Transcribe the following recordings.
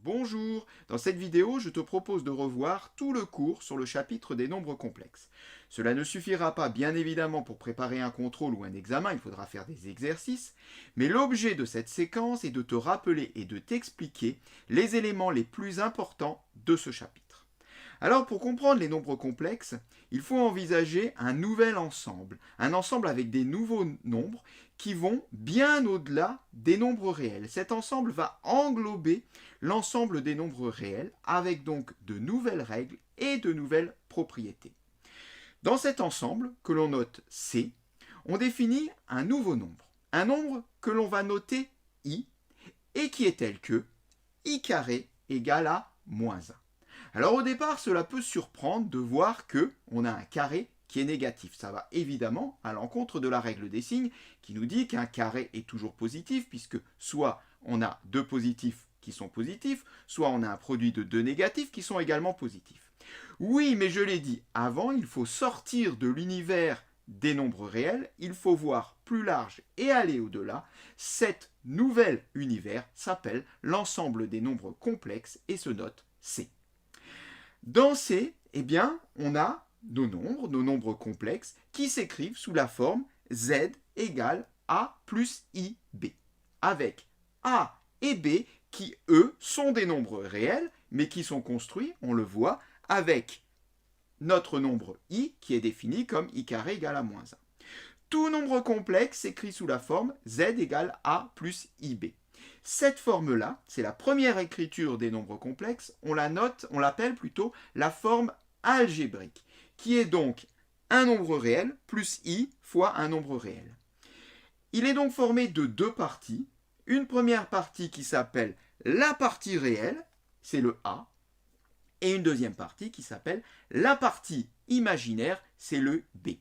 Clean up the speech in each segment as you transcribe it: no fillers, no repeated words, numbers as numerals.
Bonjour, dans cette vidéo, je te propose de revoir tout le cours sur le chapitre des nombres complexes. Cela ne suffira pas bien évidemment pour préparer un contrôle ou un examen, il faudra faire des exercices, mais l'objet de cette séquence est de te rappeler et de t'expliquer les éléments les plus importants de ce chapitre. Alors pour comprendre les nombres complexes, il faut envisager un nouvel ensemble, un ensemble avec des nouveaux nombres qui vont bien au-delà des nombres réels. Cet ensemble va englober l'ensemble des nombres réels avec donc de nouvelles règles et de nouvelles propriétés. Dans cet ensemble, que l'on note C, on définit un nouveau nombre. Un nombre que l'on va noter I et qui est tel que I carré égale à moins 1. Alors au départ, cela peut surprendre de voir qu'on a un carré qui est négatif. Ça va évidemment à l'encontre de la règle des signes qui nous dit qu'un carré est toujours positif puisque soit on a deux positifs qui sont positifs, soit on a un produit de deux négatifs qui sont également positifs. Oui, mais je l'ai dit avant, il faut sortir de l'univers des nombres réels, il faut voir plus large et aller au-delà. Cet nouvel univers s'appelle l'ensemble des nombres complexes et se note C. Dans C, eh bien, on a nos nombres complexes, qui s'écrivent sous la forme Z égale A plus IB, avec A et B qui, eux, sont des nombres réels, mais qui sont construits, on le voit, avec notre nombre I, qui est défini comme I carré égale à moins 1. Tout nombre complexe s'écrit sous la forme Z égale A plus IB. Cette forme-là, c'est la première écriture des nombres complexes, on l'appelle plutôt la forme algébrique, qui est donc un nombre réel plus i fois un nombre réel. Il est donc formé de deux parties. Une première partie qui s'appelle la partie réelle, c'est le a, et une deuxième partie qui s'appelle la partie imaginaire, c'est le b.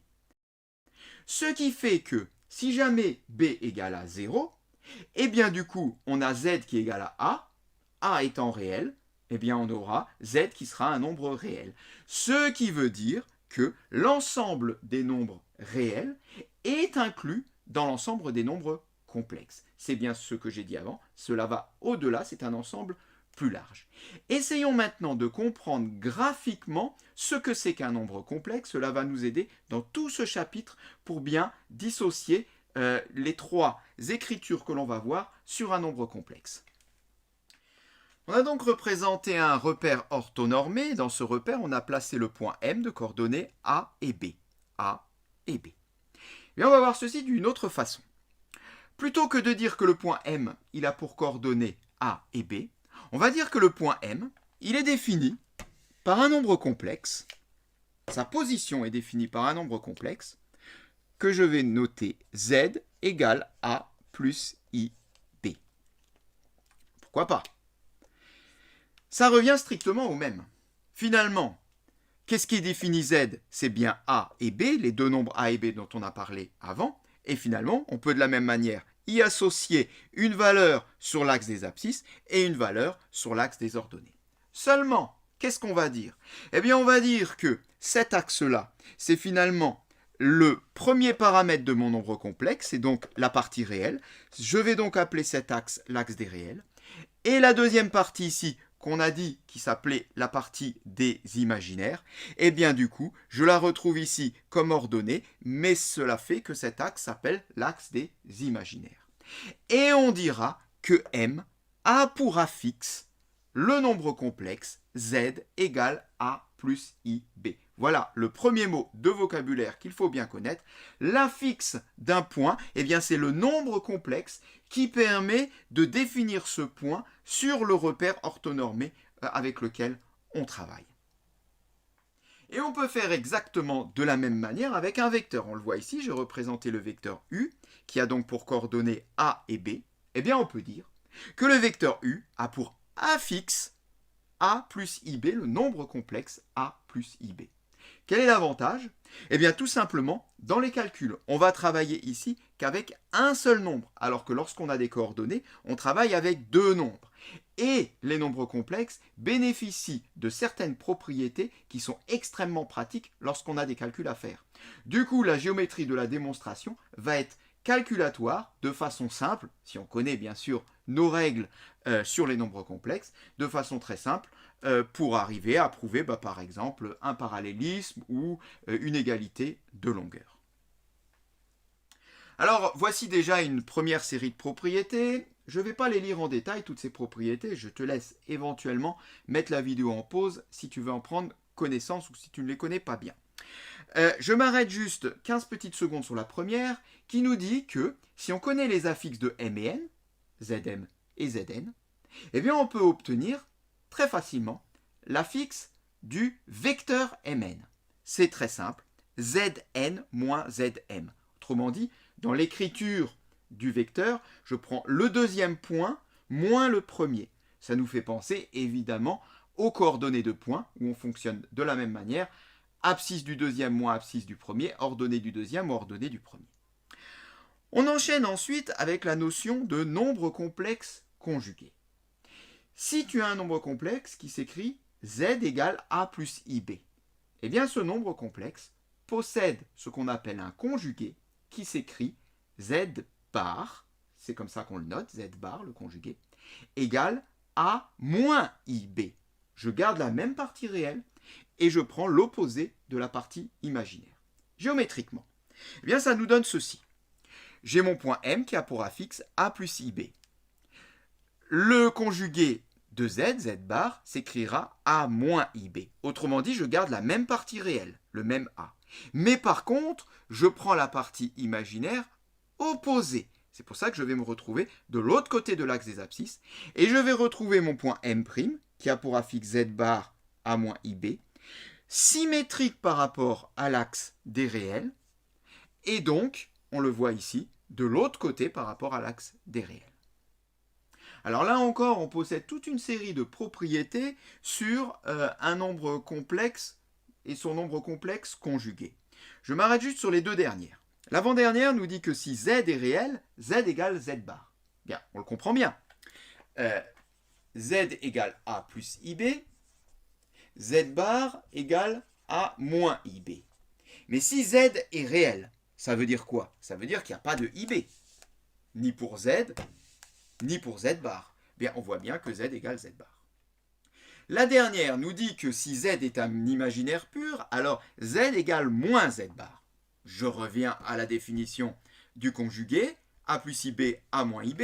Ce qui fait que si jamais b égale à 0, et bien du coup, on a z qui est égal à a étant réel, eh bien on aura z qui sera un nombre réel. Ce qui veut dire que l'ensemble des nombres réels est inclus dans l'ensemble des nombres complexes. C'est bien ce que j'ai dit avant, cela va au-delà, c'est un ensemble plus large. Essayons maintenant de comprendre graphiquement ce que c'est qu'un nombre complexe. Cela va nous aider dans tout ce chapitre pour bien dissocier les trois écritures que l'on va voir sur un nombre complexe. On a donc représenté un repère orthonormé. Dans ce repère, on a placé le point M de coordonnées A et B. A et B. Et on va voir ceci d'une autre façon. Plutôt que de dire que le point M, il a pour coordonnées A et B, on va dire que le point M, il est défini par un nombre complexe. Sa position est définie par un nombre complexe que je vais noter Z égale A plus IB. Pourquoi pas? Ça revient strictement au même. Finalement, qu'est-ce qui définit Z? C'est bien A et B, les deux nombres A et B dont on a parlé avant. Et finalement, on peut de la même manière y associer une valeur sur l'axe des abscisses et une valeur sur l'axe des ordonnées. Seulement, qu'est-ce qu'on va dire? Eh bien, on va dire que cet axe-là, c'est finalement le premier paramètre de mon nombre complexe, c'est donc la partie réelle. Je vais donc appeler cet axe l'axe des réels. Et la deuxième partie ici, qu'on a dit qui s'appelait la partie des imaginaires, et bien du coup, je la retrouve ici comme ordonnée, mais cela fait que cet axe s'appelle l'axe des imaginaires. Et on dira que M a pour affixe le nombre complexe Z égale A plus IB. Voilà le premier mot de vocabulaire qu'il faut bien connaître. L'affixe d'un point, eh bien c'est le nombre complexe qui permet de définir ce point sur le repère orthonormé avec lequel on travaille. Et on peut faire exactement de la même manière avec un vecteur. On le voit ici, j'ai représenté le vecteur U, qui a donc pour coordonnées A et B. Eh bien on peut dire que le vecteur U a pour affixe A plus IB, le nombre complexe A plus IB. Quel est l'avantage? Eh bien tout simplement, dans les calculs, on va travailler ici qu'avec un seul nombre, alors que lorsqu'on a des coordonnées, on travaille avec deux nombres. Et les nombres complexes bénéficient de certaines propriétés qui sont extrêmement pratiques lorsqu'on a des calculs à faire. Du coup, la géométrie de la démonstration va être calculatoire de façon simple, si on connaît bien sûr nos règles sur les nombres complexes de façon très simple pour arriver à prouver par exemple un parallélisme ou une égalité de longueur. Alors voici déjà une première série de propriétés. Je ne vais pas les lire en détail, toutes ces propriétés. Je te laisse éventuellement mettre la vidéo en pause si tu veux en prendre connaissance ou si tu ne les connais pas bien. Je m'arrête juste 15 petites secondes sur la première qui nous dit que si on connaît les affixes de m et n, zm et zn, eh bien on peut obtenir très facilement l'affixe du vecteur mn. C'est très simple, zn moins zm. Autrement dit, dans l'écriture du vecteur, je prends le deuxième point moins le premier. Ça nous fait penser évidemment aux coordonnées de points où on fonctionne de la même manière, abscisse du deuxième moins abscisse du premier, ordonnée du deuxième ou ordonnée du premier. On enchaîne ensuite avec la notion de nombre complexe conjugué. Si tu as un nombre complexe qui s'écrit z égale a plus ib, eh bien ce nombre complexe possède ce qu'on appelle un conjugué qui s'écrit z bar, c'est comme ça qu'on le note, z bar, le conjugué, égale a moins ib. Je garde la même partie réelle et je prends l'opposé de la partie imaginaire. Géométriquement, eh bien ça nous donne ceci. J'ai mon point M qui a pour affixe a plus ib. Le conjugué de z, z bar, s'écrira a moins ib. Autrement dit, je garde la même partie réelle, le même a. Mais par contre, je prends la partie imaginaire opposée. C'est pour ça que je vais me retrouver de l'autre côté de l'axe des abscisses et je vais retrouver mon point M' qui a pour affixe z bar a moins ib, symétrique par rapport à l'axe des réels, et donc, on le voit ici, de l'autre côté par rapport à l'axe des réels. Alors là encore, on possède toute une série de propriétés sur un nombre complexe et son nombre complexe conjugué. Je m'arrête juste sur les deux dernières. L'avant-dernière nous dit que si z est réel, z égale z bar. Bien, on le comprend bien. Z égale a plus ib, z bar égale a moins ib. Mais si z est réel, ça veut dire quoi? Ça veut dire qu'il n'y a pas de ib, ni pour z, ni pour z bar. Bien, on voit bien que z égale z bar. La dernière nous dit que si z est un imaginaire pur, alors z égale moins z bar. Je reviens à la définition du conjugué, a plus ib, a moins ib,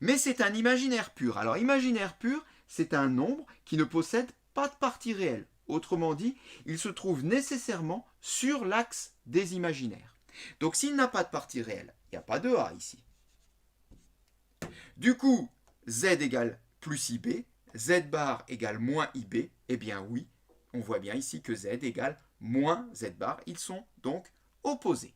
mais c'est un imaginaire pur. Alors imaginaire pur, c'est un nombre qui ne possède pas de partie réelle. Autrement dit, il se trouve nécessairement sur l'axe des imaginaires. Donc s'il n'a pas de partie réelle, il n'y a pas de a ici. Du coup, z égale plus ib, z bar égale moins ib, eh bien oui, on voit bien ici que z égale moins z bar. Ils sont donc opposés.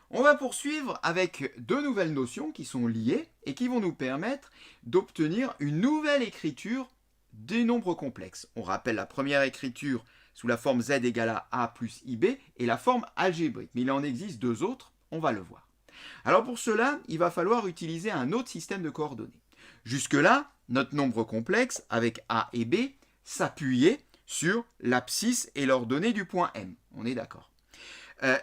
On va poursuivre avec deux nouvelles notions qui sont liées et qui vont nous permettre d'obtenir une nouvelle écriture des nombres complexes. On rappelle la première écriture sous la forme z égale à a plus ib et la forme algébrique. Mais il en existe deux autres, on va le voir. Alors pour cela, il va falloir utiliser un autre système de coordonnées. Jusque-là, notre nombre complexe avec a et b s'appuyait sur l'abscisse et l'ordonnée du point M. On est d'accord.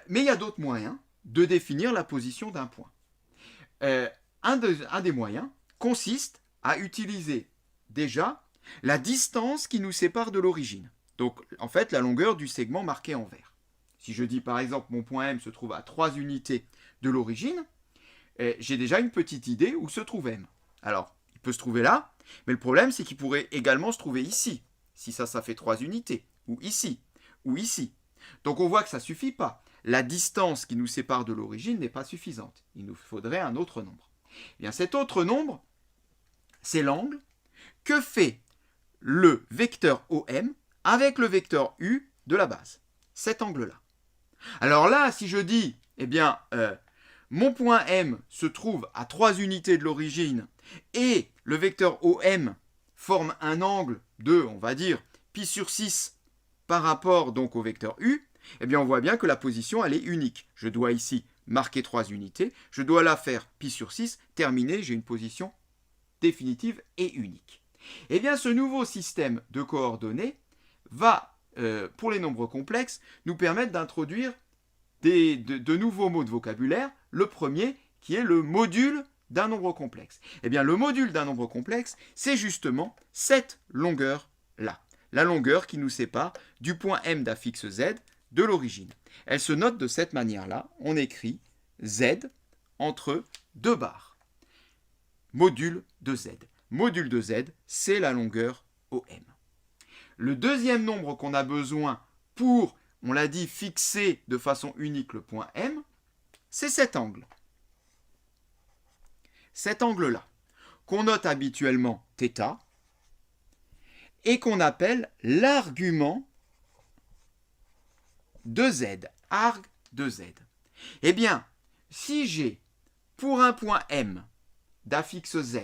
Mais il y a d'autres moyens de définir la position d'un point. Un des moyens consiste à utiliser déjà la distance qui nous sépare de l'origine. Donc, en fait, la longueur du segment marqué en vert. Si je dis par exemple mon point M se trouve à 3 unités de l'origine, j'ai déjà une petite idée où se trouve M. Alors, il peut se trouver là, mais le problème c'est qu'il pourrait également se trouver ici. Si ça fait 3 unités, ou ici, ou ici. Donc on voit que ça ne suffit pas. La distance qui nous sépare de l'origine n'est pas suffisante. Il nous faudrait un autre nombre. Eh bien, cet autre nombre, c'est l'angle que fait le vecteur OM avec le vecteur U de la base. Cet angle-là. Alors là, si je dis, eh bien, mon point M se trouve à 3 unités de l'origine et le vecteur OM forme un angle de, on va dire, pi sur 6 par rapport donc au vecteur U, eh bien on voit bien que la position elle est unique. Je dois ici marquer 3 unités, je dois la faire pi sur 6, terminer, j'ai une position définitive et unique. Eh bien ce nouveau système de coordonnées va, pour les nombres complexes, nous permettre d'introduire de nouveaux mots de vocabulaire. Le premier qui est le module d'un nombre complexe. Eh bien, le module d'un nombre complexe, c'est justement cette longueur-là. La longueur qui nous sépare du point M d'affixe Z de l'origine. Elle se note de cette manière-là. On écrit Z entre deux barres. Module de Z. Module de Z, c'est la longueur OM. Le deuxième nombre qu'on a besoin pour, on l'a dit, fixer de façon unique le point M, c'est cet angle. Cet angle-là, qu'on note habituellement θ, et qu'on appelle l'argument de Z, arg de Z. Eh bien, si j'ai pour un point M d'affixe Z,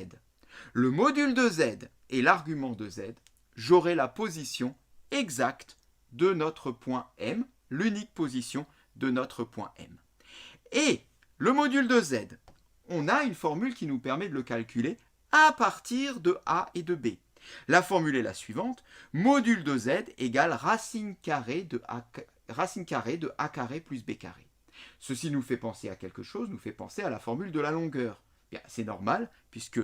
le module de Z et l'argument de Z, j'aurai la position exacte de notre point M, l'unique position de notre point M. Et le module de Z, on a une formule qui nous permet de le calculer à partir de A et de B. La formule est la suivante, module de Z égale racine carrée de A carré plus B carré. Ceci nous fait penser à quelque chose, nous fait penser à la formule de la longueur. C'est normal, puisque,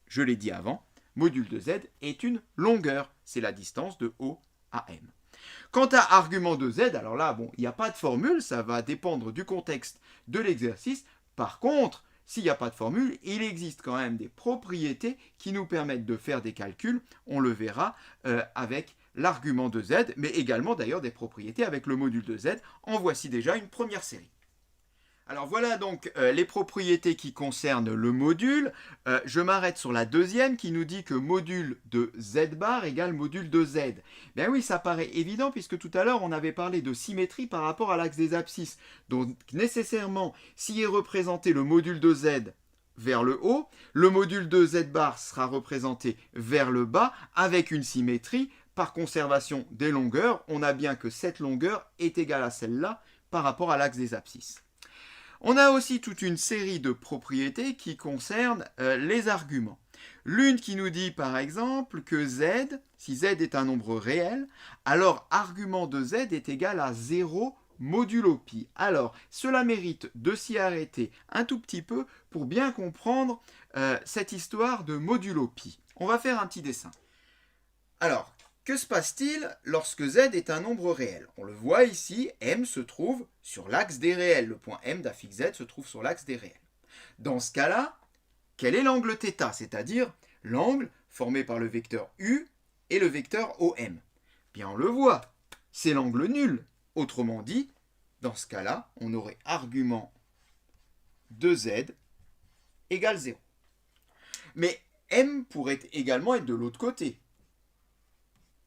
je l'ai dit avant, module de Z est une longueur, c'est la distance de O à M. Quant à argument de Z, alors là, bon, il n'y a pas de formule, ça va dépendre du contexte de l'exercice. Par contre, s'il n'y a pas de formule, il existe quand même des propriétés qui nous permettent de faire des calculs, on le verra avec l'argument de Z, mais également d'ailleurs des propriétés avec le module de Z. En voici déjà une première série. Alors voilà donc les propriétés qui concernent le module. Je m'arrête sur la deuxième qui nous dit que module de Z bar égale module de Z. Bien oui, ça paraît évident puisque tout à l'heure on avait parlé de symétrie par rapport à l'axe des abscisses. Donc nécessairement, si est représenté le module de Z vers le haut, le module de Z bar sera représenté vers le bas avec une symétrie. Par conservation des longueurs, on a bien que cette longueur est égale à celle-là par rapport à l'axe des abscisses. On a aussi toute une série de propriétés qui concernent les arguments. L'une qui nous dit par exemple que Z, si Z est un nombre réel, alors argument de Z est égal à 0 modulo pi. Alors, cela mérite de s'y arrêter un tout petit peu pour bien comprendre cette histoire de modulo pi. On va faire un petit dessin. Alors, que se passe-t-il lorsque Z est un nombre réel? On le voit ici, M se trouve sur l'axe des réels. Le point M d'affixe Z se trouve sur l'axe des réels. Dans ce cas-là, quel est l'angle θ? C'est-à-dire l'angle formé par le vecteur U et le vecteur OM. Bien, on le voit, c'est l'angle nul. Autrement dit, dans ce cas-là, on aurait argument de Z égale 0. Mais M pourrait également être de l'autre côté.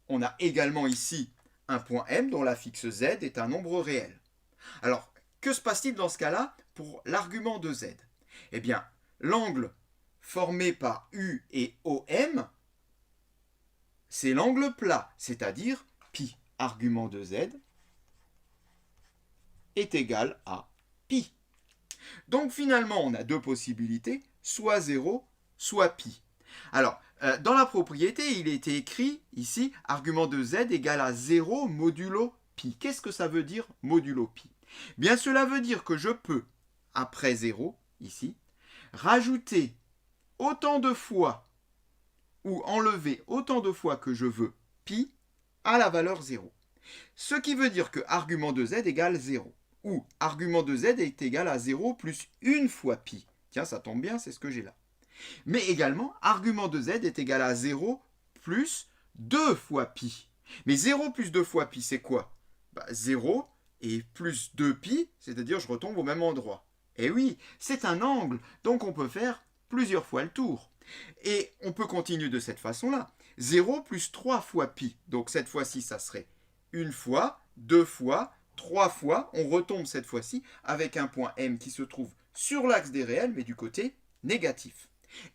On a également ici un point M dont l'affixe Z est un nombre réel. Alors, que se passe-t-il dans ce cas-là pour l'argument de Z? Eh bien, l'angle formé par U et OM, c'est l'angle plat, c'est-à-dire pi. Argument de Z est égal à pi. Donc finalement, on a deux possibilités, soit 0, soit pi. Alors, dans la propriété, il était écrit ici, argument de Z égale à 0 modulo pi. Qu'est-ce que ça veut dire modulo pi? Bien, cela veut dire que je peux, après 0, ici, rajouter autant de fois ou enlever autant de fois que je veux pi à la valeur 0. Ce qui veut dire que argument de Z égale 0. Ou argument de Z est égal à 0 plus une fois pi. Tiens, ça tombe bien, c'est ce que j'ai là. Mais également, argument de Z est égal à 0 plus 2 fois pi. Mais 0 plus 2 fois pi, c'est quoi? 0 et plus 2 pi, c'est-à-dire je retombe au même endroit. Et oui, c'est un angle, donc on peut faire plusieurs fois le tour. Et on peut continuer de cette façon-là. 0 plus 3 fois pi, donc cette fois-ci, ça serait une fois, deux fois, trois fois. On retombe cette fois-ci avec un point M qui se trouve sur l'axe des réels, mais du côté négatif.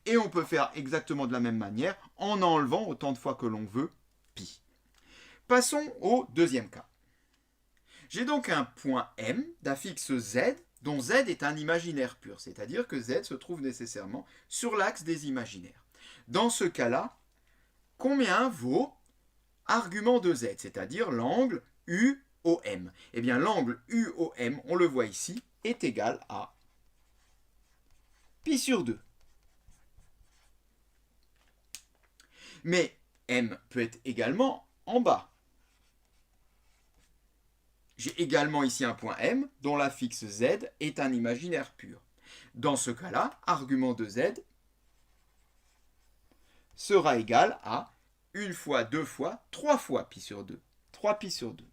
Et on peut faire exactement de la même manière en enlevant autant de fois que l'on veut pi. Passons au deuxième cas. J'ai donc un point M d'affixe Z dont Z est un imaginaire pur, c'est-à-dire que Z se trouve nécessairement sur l'axe des imaginaires. Dans ce cas-là, combien vaut argument de Z, c'est-à-dire l'angle UOM? Eh bien, l'angle UOM, on le voit ici, est égal à pi sur 2. Mais m peut être également en bas. J'ai également ici un point m dont l'affixe z est un imaginaire pur. Dans ce cas-là, argument de z sera égal à 1 fois, 2 fois, 3 fois pi sur 2. 3 pi sur 2.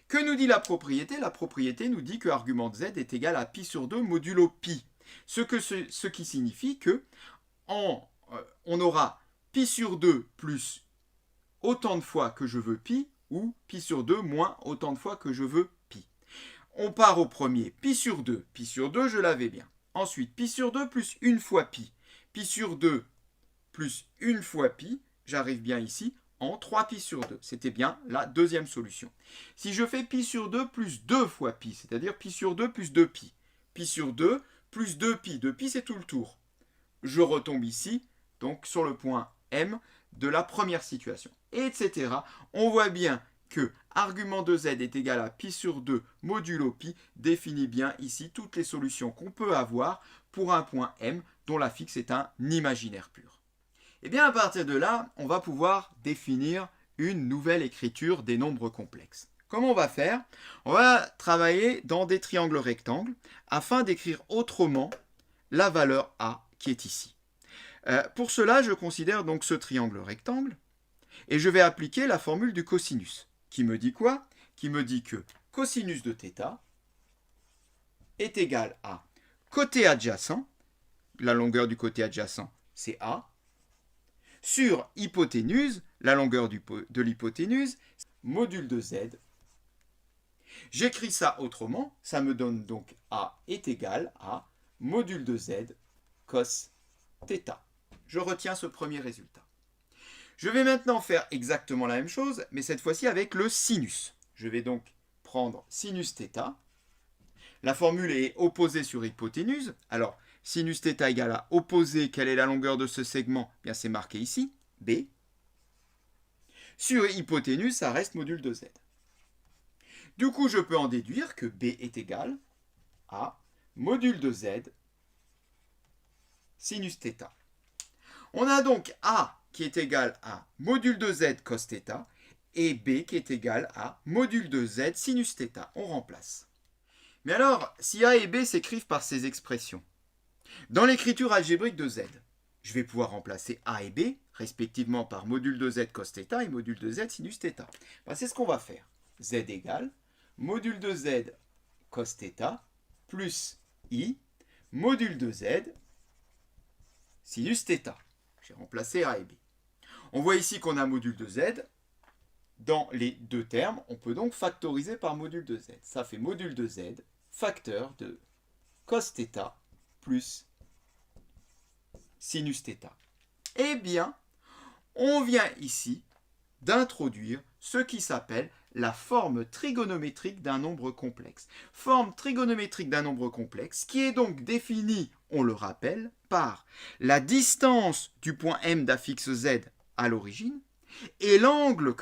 Que nous dit la propriété? La propriété nous dit que argument de z est égal à pi sur 2 modulo pi. Ce qui signifie que on aura pi sur 2 plus autant de fois que je veux pi, ou pi sur 2 moins autant de fois que je veux pi. On part au premier, pi sur 2. Pi sur 2, je l'avais bien. Ensuite, pi sur 2 plus 1 fois pi. Pi sur 2 plus 1 fois pi, j'arrive bien ici en 3 pi sur 2. C'était bien la deuxième solution. Si je fais pi sur 2 plus 2 fois pi, c'est-à-dire pi sur 2 plus 2 pi. Pi sur 2 plus 2 pi. 2 pi, c'est tout le tour. Je retombe ici, donc sur le point M de la première situation, etc. On voit bien que argument de z est égal à pi sur 2 modulo pi définit bien ici toutes les solutions qu'on peut avoir pour un point M dont l'affixe est un imaginaire pur. Et bien à partir de là, on va pouvoir définir une nouvelle écriture des nombres complexes. Comment on va faire? On va travailler dans des triangles rectangles afin d'écrire autrement la valeur A qui est ici. Pour cela, je considère donc ce triangle rectangle et je vais appliquer la formule du cosinus. Qui me dit quoi? Qui me dit que cosinus de θ est égal à côté adjacent, la longueur du côté adjacent c'est A, sur hypoténuse, la longueur de l'hypoténuse, module de z. J'écris ça autrement, ça me donne donc A est égal à module de z cos θ. Je retiens ce premier résultat. Je vais maintenant faire exactement la même chose, mais cette fois-ci avec le sinus. Je vais donc prendre sinus θ. La formule est opposée sur hypoténuse. Alors, sinus θ égale à opposé, quelle est la longueur de ce segment? Bien, c'est marqué ici, B. Sur hypoténuse, ça reste module de z. Du coup, je peux en déduire que B est égal à module de z sinus θ. On a donc A qui est égal à module de z cos θ et B qui est égal à module de z sinus θ. On remplace. Mais alors, si A et B s'écrivent par ces expressions, dans l'écriture algébrique de z, je vais pouvoir remplacer A et B, respectivement par module de z cos θ et module de z sinus θ. Ben, c'est ce qu'on va faire. Z égale module de z cos θ plus I module de z sinus θ. J'ai remplacé A et B. On voit ici qu'on a module de z. Dans les deux termes, on peut donc factoriser par module de z. Ça fait module de z, facteur de cos θ plus sinus θ. Eh bien, on vient ici d'introduire ce qui s'appelle la forme trigonométrique d'un nombre complexe. Forme trigonométrique d'un nombre complexe qui est donc définie, on le rappelle, par la distance du point M d'affixe Z à l'origine et l'angle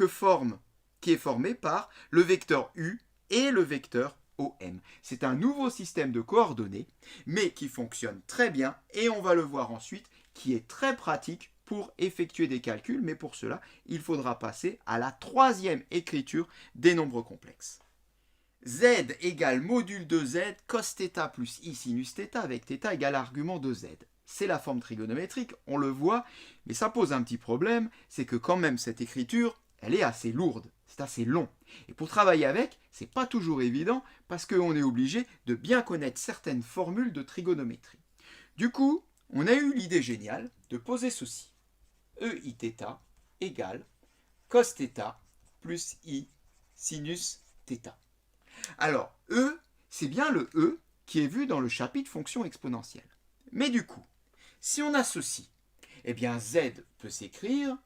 qui est formé par le vecteur U et le vecteur OM. C'est un nouveau système de coordonnées, mais qui fonctionne très bien et on va le voir ensuite, qui est très pratique pour effectuer des calculs, mais pour cela, il faudra passer à la troisième écriture des nombres complexes. Z égale module de Z cos θ plus I sinus θ avec θ égale argument de Z. C'est la forme trigonométrique, on le voit, mais ça pose un petit problème, c'est que quand même cette écriture, elle est assez lourde, c'est assez long. Et pour travailler avec, c'est pas toujours évident parce qu'on est obligé de bien connaître certaines formules de trigonométrie. Du coup, on a eu l'idée géniale de poser ceci. EIθ égale cos θ plus I sinus θ. Alors, E, c'est bien le E qui est vu dans le chapitre fonction exponentielle. Mais du coup, si on a ceci, eh bien Z peut s'écrire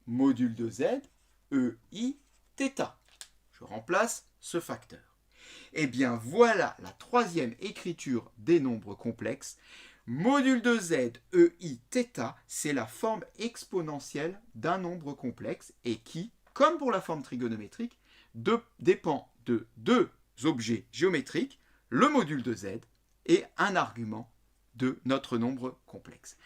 module de Z, EIθ. Je remplace ce facteur. Eh bien voilà la troisième écriture des nombres complexes. Module de Z, EIθ, c'est la forme exponentielle d'un nombre complexe et qui, comme pour la forme trigonométrique, dépend de deux objets géométriques, le module de Z et un argument de notre nombre complexe.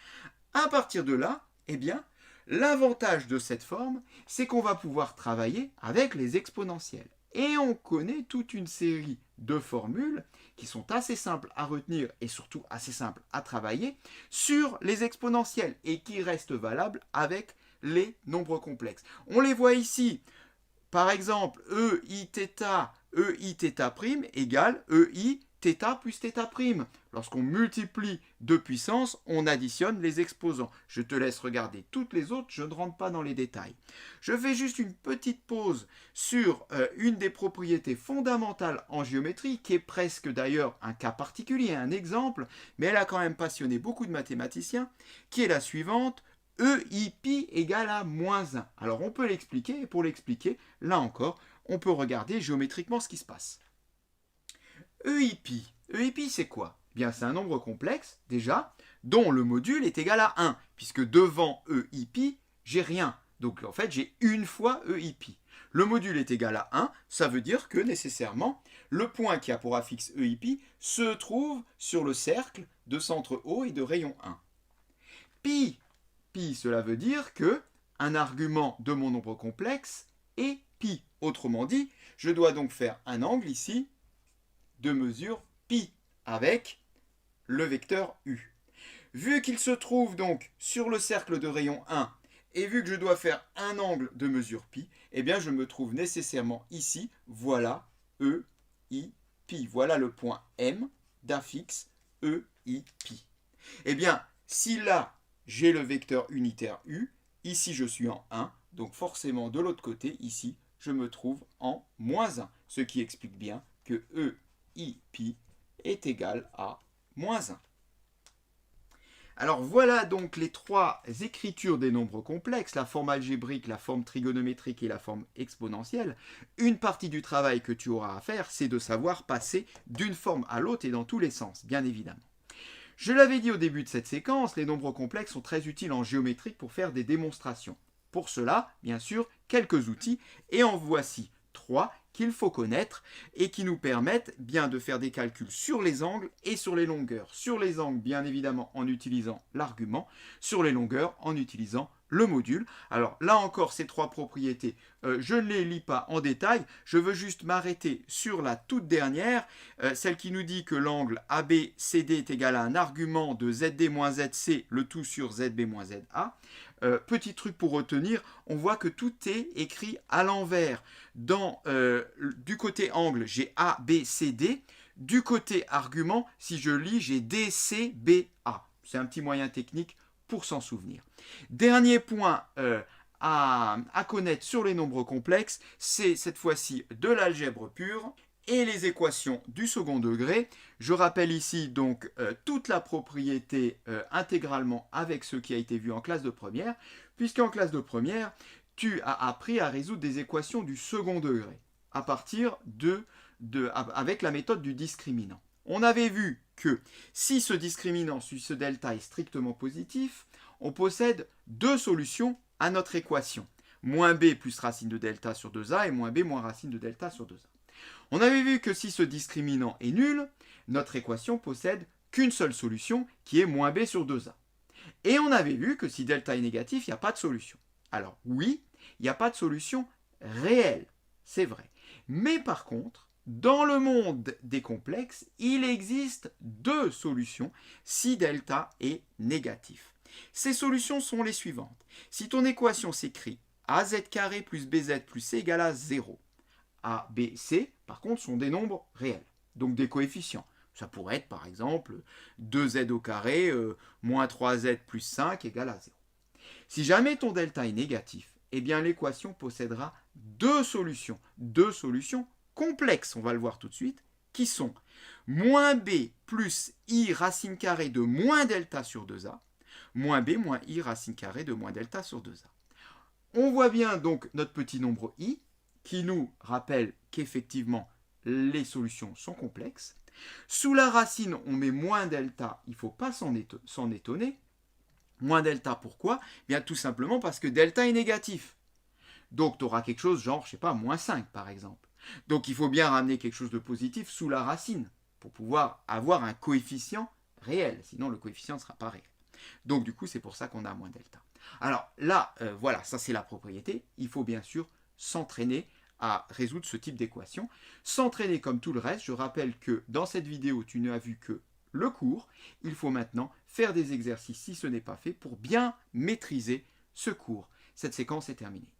À partir de là, eh bien, L'avantage de cette forme, c'est qu'on va pouvoir travailler avec les exponentielles. Et on connaît toute une série de formules qui sont assez simples à retenir et surtout assez simples à travailler sur les exponentielles et qui restent valables avec les nombres complexes. On les voit ici. Par exemple, EI égale EI θ plus θ'. Lorsqu'on multiplie deux puissances, on additionne les exposants. Je te laisse regarder toutes les autres, je ne rentre pas dans les détails. Je fais juste une petite pause sur une des propriétés fondamentales en géométrie, qui est presque d'ailleurs un cas particulier, un exemple, mais elle a quand même passionné beaucoup de mathématiciens, qui est la suivante. EIpi égale à moins 1. Alors on peut l'expliquer, et pour l'expliquer, là encore, on peut regarder géométriquement ce qui se passe. EIpi c'est quoi? Bien, c'est un nombre complexe, déjà, dont le module est égal à 1, puisque devant EIpi, j'ai rien. Donc en fait, j'ai une fois EIpi. Le module est égal à 1, ça veut dire que nécessairement, le point qui a pour affixe EIpi se trouve sur le cercle de centre O et de rayon 1. Pi, cela veut dire que un argument de mon nombre complexe est pi. Autrement dit, je dois donc faire un angle ici de mesure pi avec le vecteur u. Vu qu'il se trouve donc sur le cercle de rayon 1 et vu que je dois faire un angle de mesure pi, eh bien je me trouve nécessairement ici, voilà E, I, pi. Voilà le point M d'affixe E, I, pi. Eh bien, si là j'ai le vecteur unitaire u, ici je suis en 1, donc forcément de l'autre côté, ici, je me trouve en moins 1, ce qui explique bien que E, I, pi est égal à moins 1. Alors voilà donc les trois écritures des nombres complexes, la forme algébrique, la forme trigonométrique et la forme exponentielle. Une partie du travail que tu auras à faire, c'est de savoir passer d'une forme à l'autre et dans tous les sens, bien évidemment. Je l'avais dit au début de cette séquence, les nombres complexes sont très utiles en géométrie pour faire des démonstrations. Pour cela, bien sûr, quelques outils, et en voici 3 qu'il faut connaître et qui nous permettent bien de faire des calculs sur les angles et sur les longueurs. Sur les angles, bien évidemment, en utilisant l'argument, sur les longueurs, en utilisant le module. Alors là encore, ces trois propriétés, je ne les lis pas en détail, je veux juste m'arrêter sur la toute dernière, celle qui nous dit que l'angle ABCD est égal à un argument de ZD moins ZC, le tout sur ZB moins ZA. Petit truc pour retenir, on voit que tout est écrit à l'envers. Du côté angle, j'ai ABCD, du côté argument, si je lis, j'ai DCBA. C'est un petit moyen technique pour s'en souvenir. Dernier point à connaître sur les nombres complexes, c'est cette fois-ci de l'algèbre pure et les équations du second degré. Je rappelle ici donc toute la propriété intégralement avec ce qui a été vu en classe de première, puisqu'en classe de première, tu as appris à résoudre des équations du second degré à partir avec la méthode du discriminant. On avait vu que si ce discriminant, si ce delta est strictement positif, on possède deux solutions à notre équation. Moins b plus racine de delta sur 2a et moins b moins racine de delta sur 2a. On avait vu que si ce discriminant est nul, notre équation possède qu'une seule solution qui est moins b sur 2a. Et on avait vu que si delta est négatif, il n'y a pas de solution. Alors oui, il n'y a pas de solution réelle, c'est vrai. Mais par contre, dans le monde des complexes, il existe deux solutions si delta est négatif. Ces solutions sont les suivantes. Si ton équation s'écrit az carré plus bz plus c égale à 0, a, b, c, par contre, sont des nombres réels, donc des coefficients. Ça pourrait être, par exemple, 2z au carré moins 3z plus 5 égale à 0. Si jamais ton delta est négatif, eh bien l'équation possédera deux solutions complexes, on va le voir tout de suite, qui sont moins b plus i racine carrée de moins delta sur 2a, moins b moins i racine carrée de moins delta sur 2a. On voit bien donc notre petit nombre i, qui nous rappelle qu'effectivement les solutions sont complexes. Sous la racine, on met moins delta, il ne faut pas s'en étonner. Moins delta, pourquoi? Bien tout simplement parce que delta est négatif. Donc tu auras quelque chose genre, je ne sais pas, moins 5 par exemple. Donc il faut bien ramener quelque chose de positif sous la racine pour pouvoir avoir un coefficient réel. Sinon le coefficient ne sera pas réel. Donc du coup c'est pour ça qu'on a moins delta. Alors là, voilà, ça c'est la propriété. Il faut bien sûr s'entraîner à résoudre ce type d'équation. S'entraîner comme tout le reste, je rappelle que dans cette vidéo, tu n'as vu que le cours. Il faut maintenant faire des exercices si ce n'est pas fait pour bien maîtriser ce cours. Cette séquence est terminée.